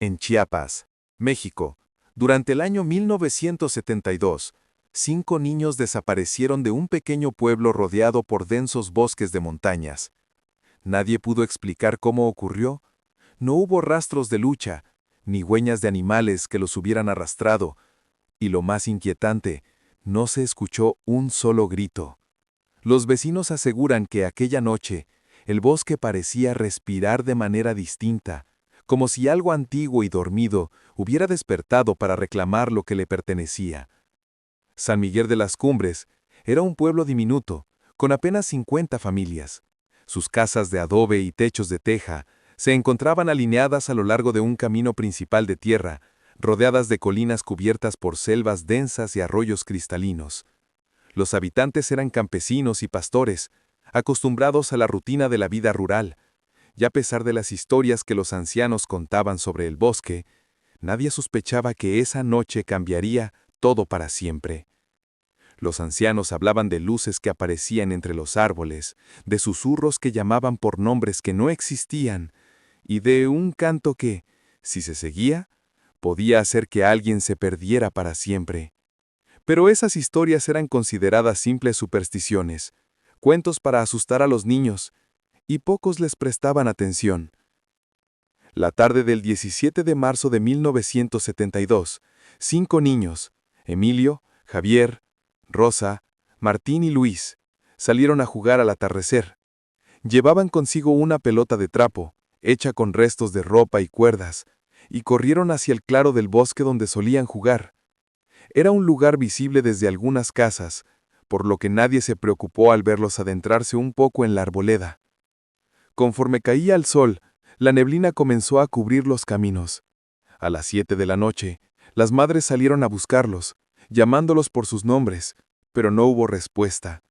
En Chiapas, México, durante el año 1972, 5 niños desaparecieron de un pequeño pueblo rodeado por densos bosques de montañas. Nadie pudo explicar cómo ocurrió. No hubo rastros de lucha, ni huellas de animales que los hubieran arrastrado, y lo más inquietante, no se escuchó un solo grito. Los vecinos aseguran que aquella noche, el bosque parecía respirar de manera distinta, como si algo antiguo y dormido hubiera despertado para reclamar lo que le pertenecía. San Miguel de las Cumbres era un pueblo diminuto, con apenas 50 familias. Sus casas de adobe y techos de teja se encontraban alineadas a lo largo de un camino principal de tierra, rodeadas de colinas cubiertas por selvas densas y arroyos cristalinos. Los habitantes eran campesinos y pastores, acostumbrados a la rutina de la vida rural, y a pesar de las historias que los ancianos contaban sobre el bosque, nadie sospechaba que esa noche cambiaría todo para siempre. Los ancianos hablaban de luces que aparecían entre los árboles, de susurros que llamaban por nombres que no existían, y de un canto que, si se seguía, podía hacer que alguien se perdiera para siempre. Pero esas historias eran consideradas simples supersticiones, cuentos para asustar a los niños, y pocos les prestaban atención. La tarde del 17 de marzo de 1972, 5 niños, Emilio, Javier, Rosa, Martín y Luis, salieron a jugar al atardecer. Llevaban consigo una pelota de trapo, hecha con restos de ropa y cuerdas, y corrieron hacia el claro del bosque donde solían jugar. Era un lugar visible desde algunas casas, por lo que nadie se preocupó al verlos adentrarse un poco en la arboleda. Conforme caía el sol, la neblina comenzó a cubrir los caminos. A las 7 de la noche, las madres salieron a buscarlos, llamándolos por sus nombres, pero no hubo respuesta.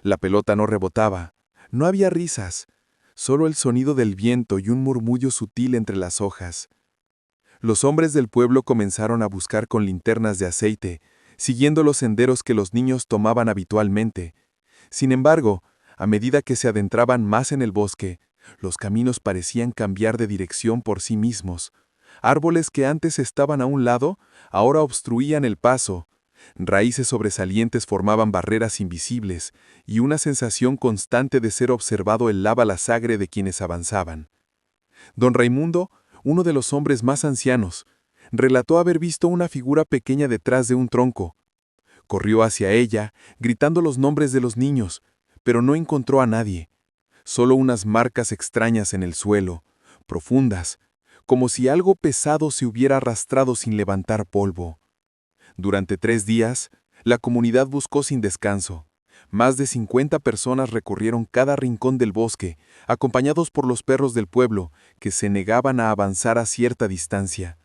La pelota no rebotaba, no había risas, solo el sonido del viento y un murmullo sutil entre las hojas. Los hombres del pueblo comenzaron a buscar con linternas de aceite, siguiendo los senderos que los niños tomaban habitualmente. Sin embargo, a medida que se adentraban más en el bosque, los caminos parecían cambiar de dirección por sí mismos. Árboles que antes estaban a un lado, ahora obstruían el paso. Raíces sobresalientes formaban barreras invisibles, y una sensación constante de ser observado helaba la sangre de quienes avanzaban. Don Raimundo, uno de los hombres más ancianos, relató haber visto una figura pequeña detrás de un tronco. Corrió hacia ella, gritando los nombres de los niños, pero no encontró a nadie. Solo unas marcas extrañas en el suelo, profundas, como si algo pesado se hubiera arrastrado sin levantar polvo. Durante 3 días, la comunidad buscó sin descanso. Más de 50 personas recorrieron cada rincón del bosque, acompañados por los perros del pueblo, que se negaban a avanzar a cierta distancia.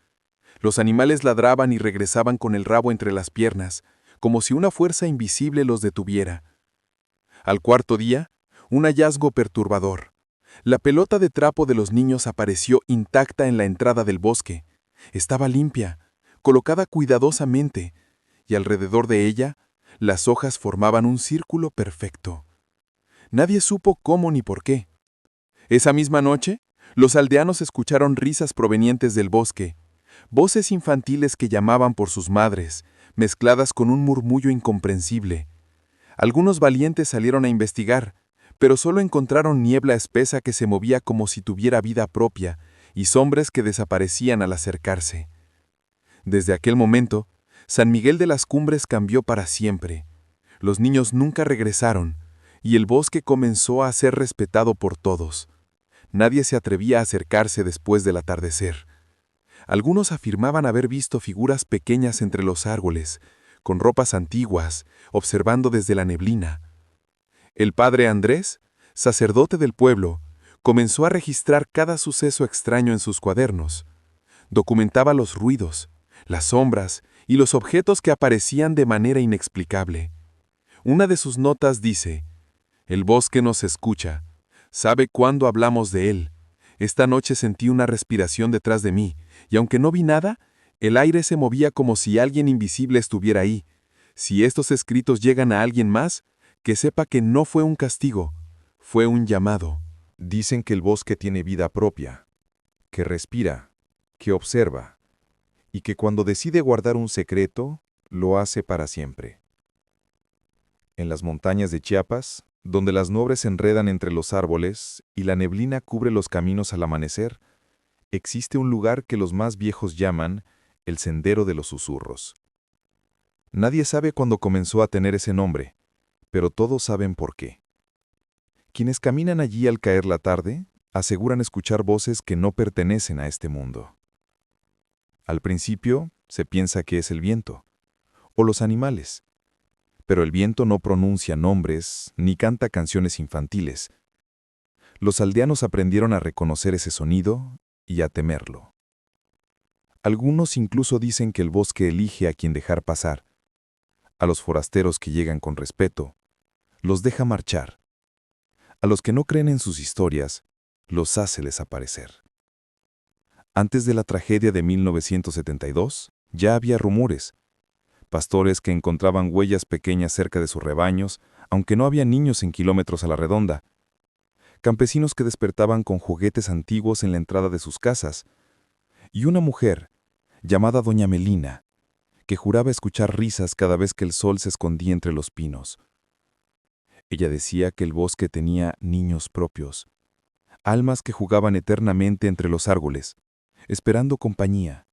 Los animales ladraban y regresaban con el rabo entre las piernas, como si una fuerza invisible los detuviera. Al 4.º día, un hallazgo perturbador. La pelota de trapo de los niños apareció intacta en la entrada del bosque. Estaba limpia, colocada cuidadosamente, y alrededor de ella, las hojas formaban un círculo perfecto. Nadie supo cómo ni por qué. Esa misma noche, los aldeanos escucharon risas provenientes del bosque, voces infantiles que llamaban por sus madres, mezcladas con un murmullo incomprensible. Algunos valientes salieron a investigar, pero solo encontraron niebla espesa que se movía como si tuviera vida propia y sombras que desaparecían al acercarse. Desde aquel momento, San Miguel de las Cumbres cambió para siempre. Los niños nunca regresaron, y el bosque comenzó a ser respetado por todos. Nadie se atrevía a acercarse después del atardecer. Algunos afirmaban haber visto figuras pequeñas entre los árboles, con ropas antiguas, observando desde la neblina. El padre Andrés, sacerdote del pueblo, comenzó a registrar cada suceso extraño en sus cuadernos. Documentaba los ruidos, las sombras y los objetos que aparecían de manera inexplicable. Una de sus notas dice: «El bosque nos escucha, sabe cuándo hablamos de él. Esta noche sentí una respiración detrás de mí, y aunque no vi nada, el aire se movía como si alguien invisible estuviera ahí. Si estos escritos llegan a alguien más, que sepa que no fue un castigo, fue un llamado». Dicen que el bosque tiene vida propia, que respira, que observa, y que cuando decide guardar un secreto, lo hace para siempre. En las montañas de Chiapas, donde las nubes se enredan entre los árboles y la neblina cubre los caminos al amanecer, existe un lugar que los más viejos llaman el Sendero de los Susurros. Nadie sabe cuándo comenzó a tener ese nombre, pero todos saben por qué. Quienes caminan allí al caer la tarde aseguran escuchar voces que no pertenecen a este mundo. Al principio se piensa que es el viento, o los animales, pero el viento no pronuncia nombres ni canta canciones infantiles. Los aldeanos aprendieron a reconocer ese sonido y a temerlo. Algunos incluso dicen que el bosque elige a quien dejar pasar. A los forasteros que llegan con respeto, los deja marchar. A los que no creen en sus historias, los hace desaparecer. Antes de la tragedia de 1972, ya había rumores. Pastores que encontraban huellas pequeñas cerca de sus rebaños, aunque no había niños en kilómetros a la redonda. Campesinos que despertaban con juguetes antiguos en la entrada de sus casas. Y una mujer, llamada Doña Melina, que juraba escuchar risas cada vez que el sol se escondía entre los pinos. Ella decía que el bosque tenía niños propios, almas que jugaban eternamente entre los árboles, esperando compañía.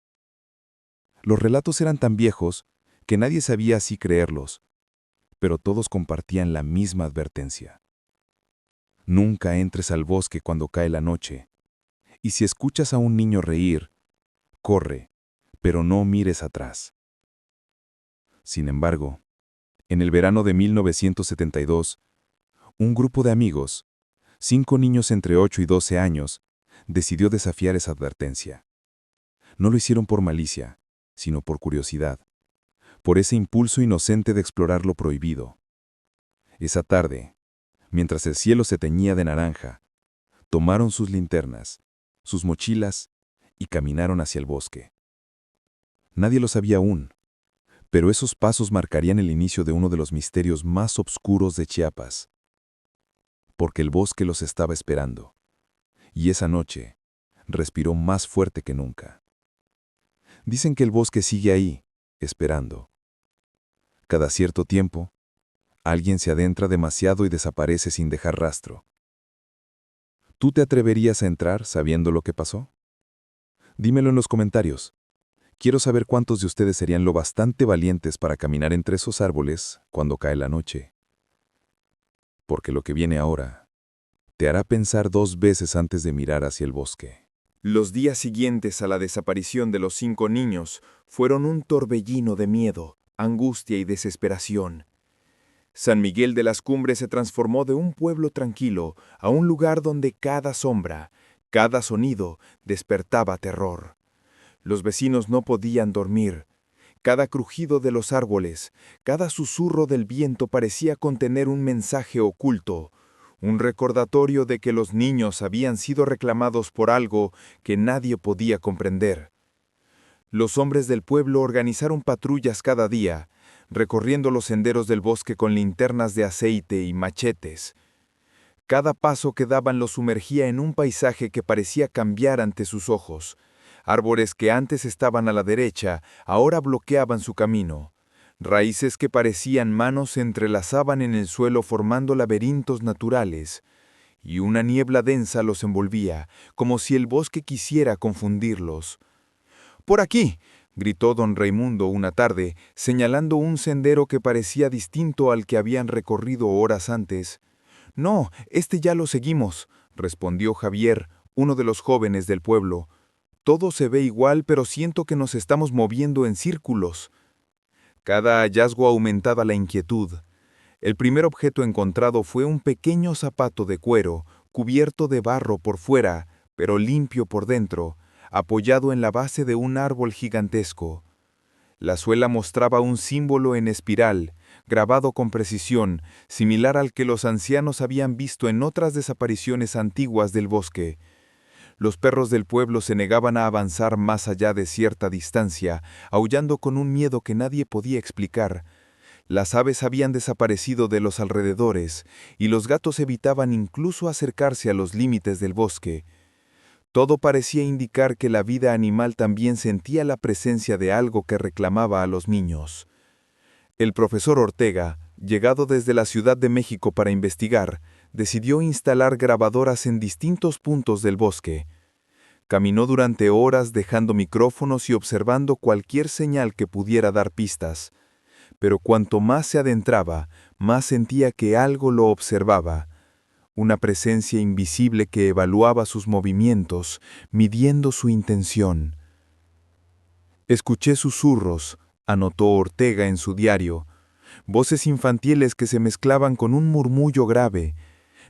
Los relatos eran tan viejos que nadie sabía si creerlos, pero todos compartían la misma advertencia. Nunca entres al bosque cuando cae la noche, y si escuchas a un niño reír, corre, pero no mires atrás. Sin embargo, en el verano de 1972, un grupo de amigos, 5 niños entre 8 y 12 años, decidió desafiar esa advertencia. No lo hicieron por malicia, sino por curiosidad, por ese impulso inocente de explorar lo prohibido. Esa tarde, mientras el cielo se teñía de naranja, tomaron sus linternas, sus mochilas y caminaron hacia el bosque. Nadie lo sabía aún, pero esos pasos marcarían el inicio de uno de los misterios más oscuros de Chiapas. Porque el bosque los estaba esperando, y esa noche respiró más fuerte que nunca. Dicen que el bosque sigue ahí, esperando. Cada cierto tiempo, alguien se adentra demasiado y desaparece sin dejar rastro. ¿Tú te atreverías a entrar sabiendo lo que pasó? Dímelo en los comentarios. Quiero saber cuántos de ustedes serían lo bastante valientes para caminar entre esos árboles cuando cae la noche. Porque lo que viene ahora te hará pensar 2 veces antes de mirar hacia el bosque. Los días siguientes a la desaparición de los 5 niños fueron un torbellino de miedo, angustia y desesperación. San Miguel de las Cumbres se transformó de un pueblo tranquilo a un lugar donde cada sombra, cada sonido despertaba terror. Los vecinos no podían dormir. Cada crujido de los árboles, cada susurro del viento parecía contener un mensaje oculto, un recordatorio de que los niños habían sido reclamados por algo que nadie podía comprender. Los hombres del pueblo organizaron patrullas cada día, recorriendo los senderos del bosque con linternas de aceite y machetes. Cada paso que daban los sumergía en un paisaje que parecía cambiar ante sus ojos. Árboles que antes estaban a la derecha, ahora bloqueaban su camino. Raíces que parecían manos se entrelazaban en el suelo formando laberintos naturales. Y una niebla densa los envolvía, como si el bosque quisiera confundirlos. «¡Por aquí!», gritó don Raimundo una tarde, señalando un sendero que parecía distinto al que habían recorrido horas antes. «No, este ya lo seguimos», respondió Javier, uno de los jóvenes del pueblo. «Todo se ve igual, pero siento que nos estamos moviendo en círculos». Cada hallazgo aumentaba la inquietud. El primer objeto encontrado fue un pequeño zapato de cuero, cubierto de barro por fuera, pero limpio por dentro, apoyado en la base de un árbol gigantesco. La suela mostraba un símbolo en espiral, grabado con precisión, similar al que los ancianos habían visto en otras desapariciones antiguas del bosque. Los perros del pueblo se negaban a avanzar más allá de cierta distancia, aullando con un miedo que nadie podía explicar. Las aves habían desaparecido de los alrededores, y los gatos evitaban incluso acercarse a los límites del bosque. Todo parecía indicar que la vida animal también sentía la presencia de algo que reclamaba a los niños. El profesor Ortega, llegado desde la Ciudad de México para investigar, decidió instalar grabadoras en distintos puntos del bosque. Caminó durante horas dejando micrófonos y observando cualquier señal que pudiera dar pistas. Pero cuanto más se adentraba, más sentía que algo lo observaba. Una presencia invisible que evaluaba sus movimientos, midiendo su intención. Escuché susurros, anotó Ortega en su diario, voces infantiles que se mezclaban con un murmullo grave.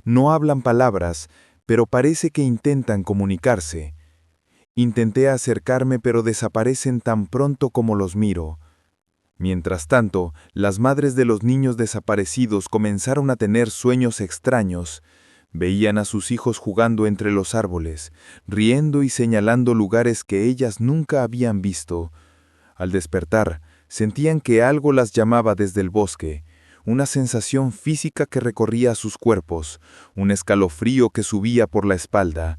No hablan palabras, pero parece que intentan comunicarse. Intenté acercarme, pero desaparecen tan pronto como los miro. Mientras tanto, las madres de los niños desaparecidos comenzaron a tener sueños extraños. Veían a sus hijos jugando entre los árboles, riendo y señalando lugares que ellas nunca habían visto. Al despertar, sentían que algo las llamaba desde el bosque, una sensación física que recorría sus cuerpos, un escalofrío que subía por la espalda.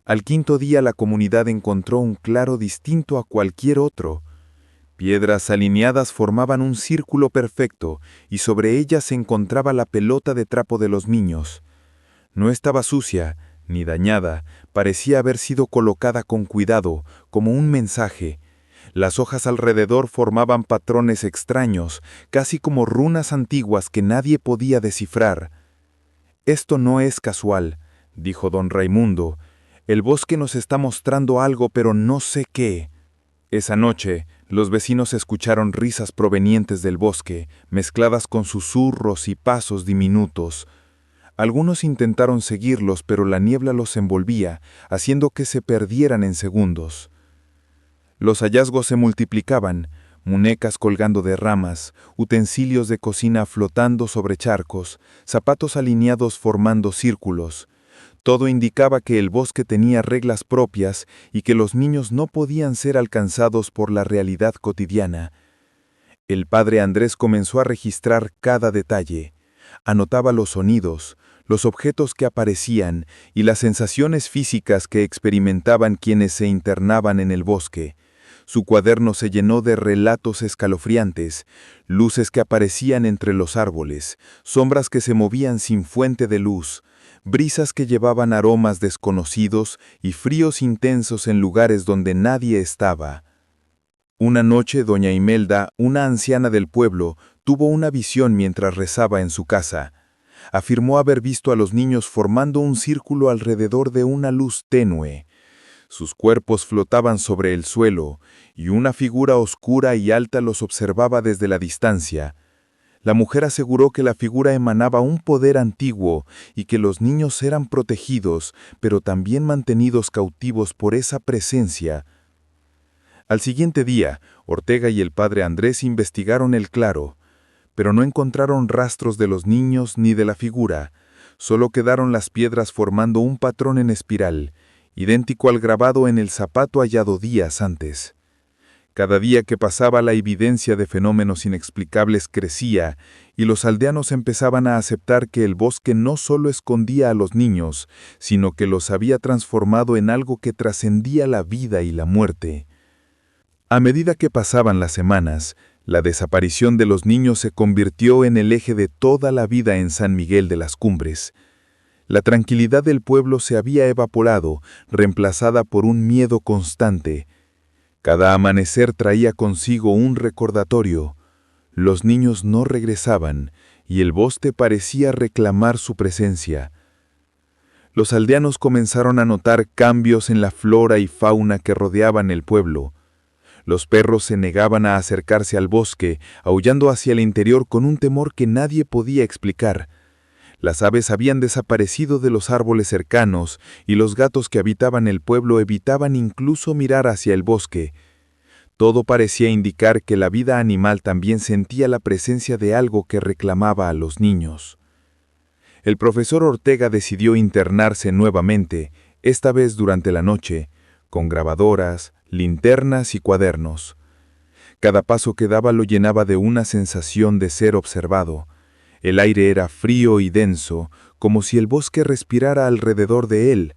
Al quinto día la comunidad encontró un claro distinto a cualquier otro. Piedras alineadas formaban un círculo perfecto y sobre ellas se encontraba la pelota de trapo de los niños. No estaba sucia ni dañada, parecía haber sido colocada con cuidado, como un mensaje. Las hojas alrededor formaban patrones extraños, casi como runas antiguas que nadie podía descifrar. «Esto no es casual», dijo don Raimundo. «El bosque nos está mostrando algo, pero no sé qué». Esa noche, los vecinos escucharon risas provenientes del bosque, mezcladas con susurros y pasos diminutos. Algunos intentaron seguirlos, pero la niebla los envolvía, haciendo que se perdieran en segundos. Los hallazgos se multiplicaban, muñecas colgando de ramas, utensilios de cocina flotando sobre charcos, zapatos alineados formando círculos. Todo indicaba que el bosque tenía reglas propias y que los niños no podían ser alcanzados por la realidad cotidiana. El padre Andrés comenzó a registrar cada detalle. Anotaba los sonidos, los objetos que aparecían y las sensaciones físicas que experimentaban quienes se internaban en el bosque. Su cuaderno se llenó de relatos escalofriantes, luces que aparecían entre los árboles, sombras que se movían sin fuente de luz, brisas que llevaban aromas desconocidos y fríos intensos en lugares donde nadie estaba. Una noche doña Imelda, una anciana del pueblo, tuvo una visión mientras rezaba en su casa. Afirmó haber visto a los niños formando un círculo alrededor de una luz tenue. Sus cuerpos flotaban sobre el suelo, y una figura oscura y alta los observaba desde la distancia. La mujer aseguró que la figura emanaba un poder antiguo y que los niños eran protegidos, pero también mantenidos cautivos por esa presencia. Al siguiente día, Ortega y el padre Andrés investigaron el claro, pero no encontraron rastros de los niños ni de la figura. Solo quedaron las piedras formando un patrón en espiral, idéntico al grabado en el zapato hallado días antes. Cada día que pasaba la evidencia de fenómenos inexplicables crecía y los aldeanos empezaban a aceptar que el bosque no solo escondía a los niños, sino que los había transformado en algo que trascendía la vida y la muerte. A medida que pasaban las semanas, la desaparición de los niños se convirtió en el eje de toda la vida en San Miguel de las Cumbres. La tranquilidad del pueblo se había evaporado, reemplazada por un miedo constante. Cada amanecer traía consigo un recordatorio. Los niños no regresaban, y el bosque parecía reclamar su presencia. Los aldeanos comenzaron a notar cambios en la flora y fauna que rodeaban el pueblo. Los perros se negaban a acercarse al bosque, aullando hacia el interior con un temor que nadie podía explicar. Las aves habían desaparecido de los árboles cercanos y los gatos que habitaban el pueblo evitaban incluso mirar hacia el bosque. Todo parecía indicar que la vida animal también sentía la presencia de algo que reclamaba a los niños. El profesor Ortega decidió internarse nuevamente, esta vez durante la noche, con grabadoras, linternas y cuadernos. Cada paso que daba lo llenaba de una sensación de ser observado. El aire era frío y denso, como si el bosque respirara alrededor de él.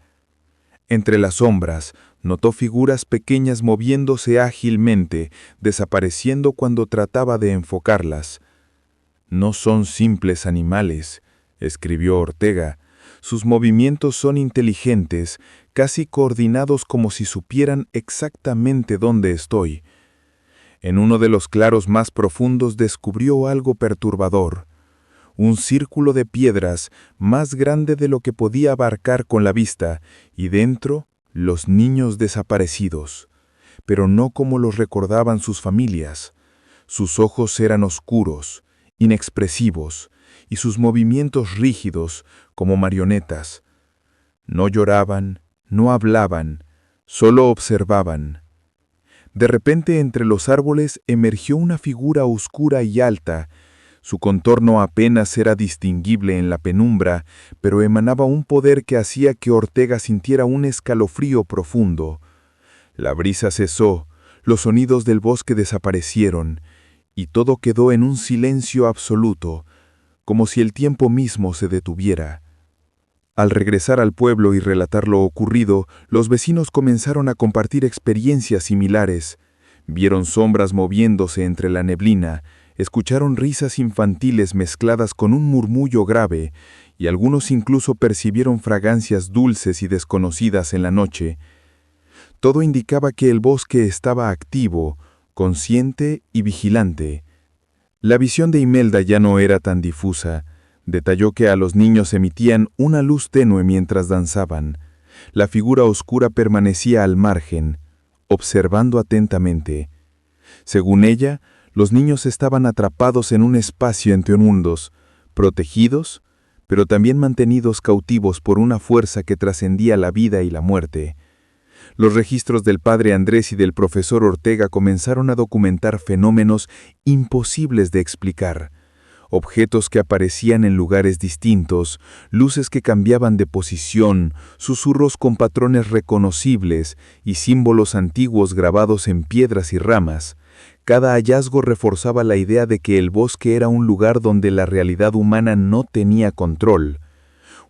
Entre las sombras, notó figuras pequeñas moviéndose ágilmente, desapareciendo cuando trataba de enfocarlas. «No son simples animales», escribió Ortega. «Sus movimientos son inteligentes, casi coordinados como si supieran exactamente dónde estoy». En uno de los claros más profundos descubrió algo perturbador. Un círculo de piedras más grande de lo que podía abarcar con la vista, y dentro los niños desaparecidos, pero no como los recordaban sus familias. Sus ojos eran oscuros, inexpresivos, y sus movimientos rígidos como marionetas. No lloraban, no hablaban, solo observaban. De repente entre los árboles emergió una figura oscura y alta. Su contorno apenas era distinguible en la penumbra, pero emanaba un poder que hacía que Ortega sintiera un escalofrío profundo. La brisa cesó, los sonidos del bosque desaparecieron, y todo quedó en un silencio absoluto, como si el tiempo mismo se detuviera. Al regresar al pueblo y relatar lo ocurrido, los vecinos comenzaron a compartir experiencias similares. Vieron sombras moviéndose entre la neblina, escucharon risas infantiles mezcladas con un murmullo grave, y algunos incluso percibieron fragancias dulces y desconocidas en la noche. Todo indicaba que el bosque estaba activo, consciente y vigilante. La visión de Imelda ya no era tan difusa. Detalló que a los niños emitían una luz tenue mientras danzaban. La figura oscura permanecía al margen, observando atentamente. Según ella, los niños estaban atrapados en un espacio entre mundos, protegidos, pero también mantenidos cautivos por una fuerza que trascendía la vida y la muerte. Los registros del padre Andrés y del profesor Ortega comenzaron a documentar fenómenos imposibles de explicar. Objetos que aparecían en lugares distintos, luces que cambiaban de posición, susurros con patrones reconocibles y símbolos antiguos grabados en piedras y ramas. Cada hallazgo reforzaba la idea de que el bosque era un lugar donde la realidad humana no tenía control.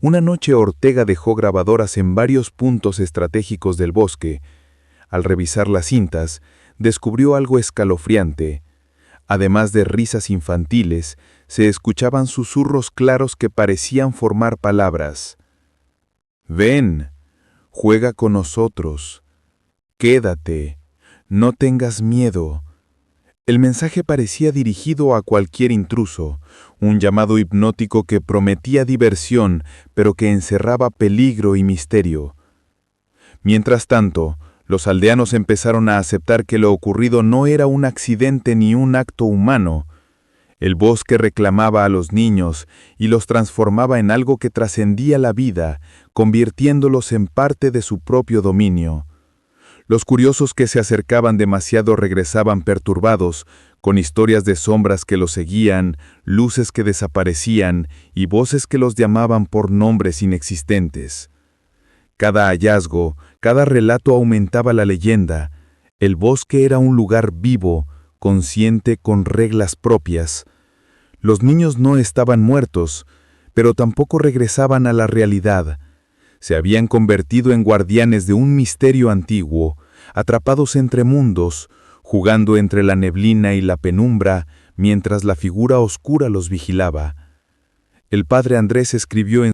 Una noche Ortega dejó grabadoras en varios puntos estratégicos del bosque. Al revisar las cintas, descubrió algo escalofriante. Además de risas infantiles, se escuchaban susurros claros que parecían formar palabras. «Ven, juega con nosotros, quédate, no tengas miedo». El mensaje parecía dirigido a cualquier intruso, un llamado hipnótico que prometía diversión, pero que encerraba peligro y misterio. Mientras tanto, los aldeanos empezaron a aceptar que lo ocurrido no era un accidente ni un acto humano. El bosque reclamaba a los niños y los transformaba en algo que trascendía la vida, convirtiéndolos en parte de su propio dominio. Los curiosos que se acercaban demasiado regresaban perturbados, con historias de sombras que los seguían, luces que desaparecían y voces que los llamaban por nombres inexistentes. Cada hallazgo, cada relato aumentaba la leyenda. El bosque era un lugar vivo, consciente, con reglas propias. Los niños no estaban muertos, pero tampoco regresaban a la realidad. Se habían convertido en guardianes de un misterio antiguo, atrapados entre mundos, jugando entre la neblina y la penumbra, mientras la figura oscura los vigilaba. El padre Andrés escribió en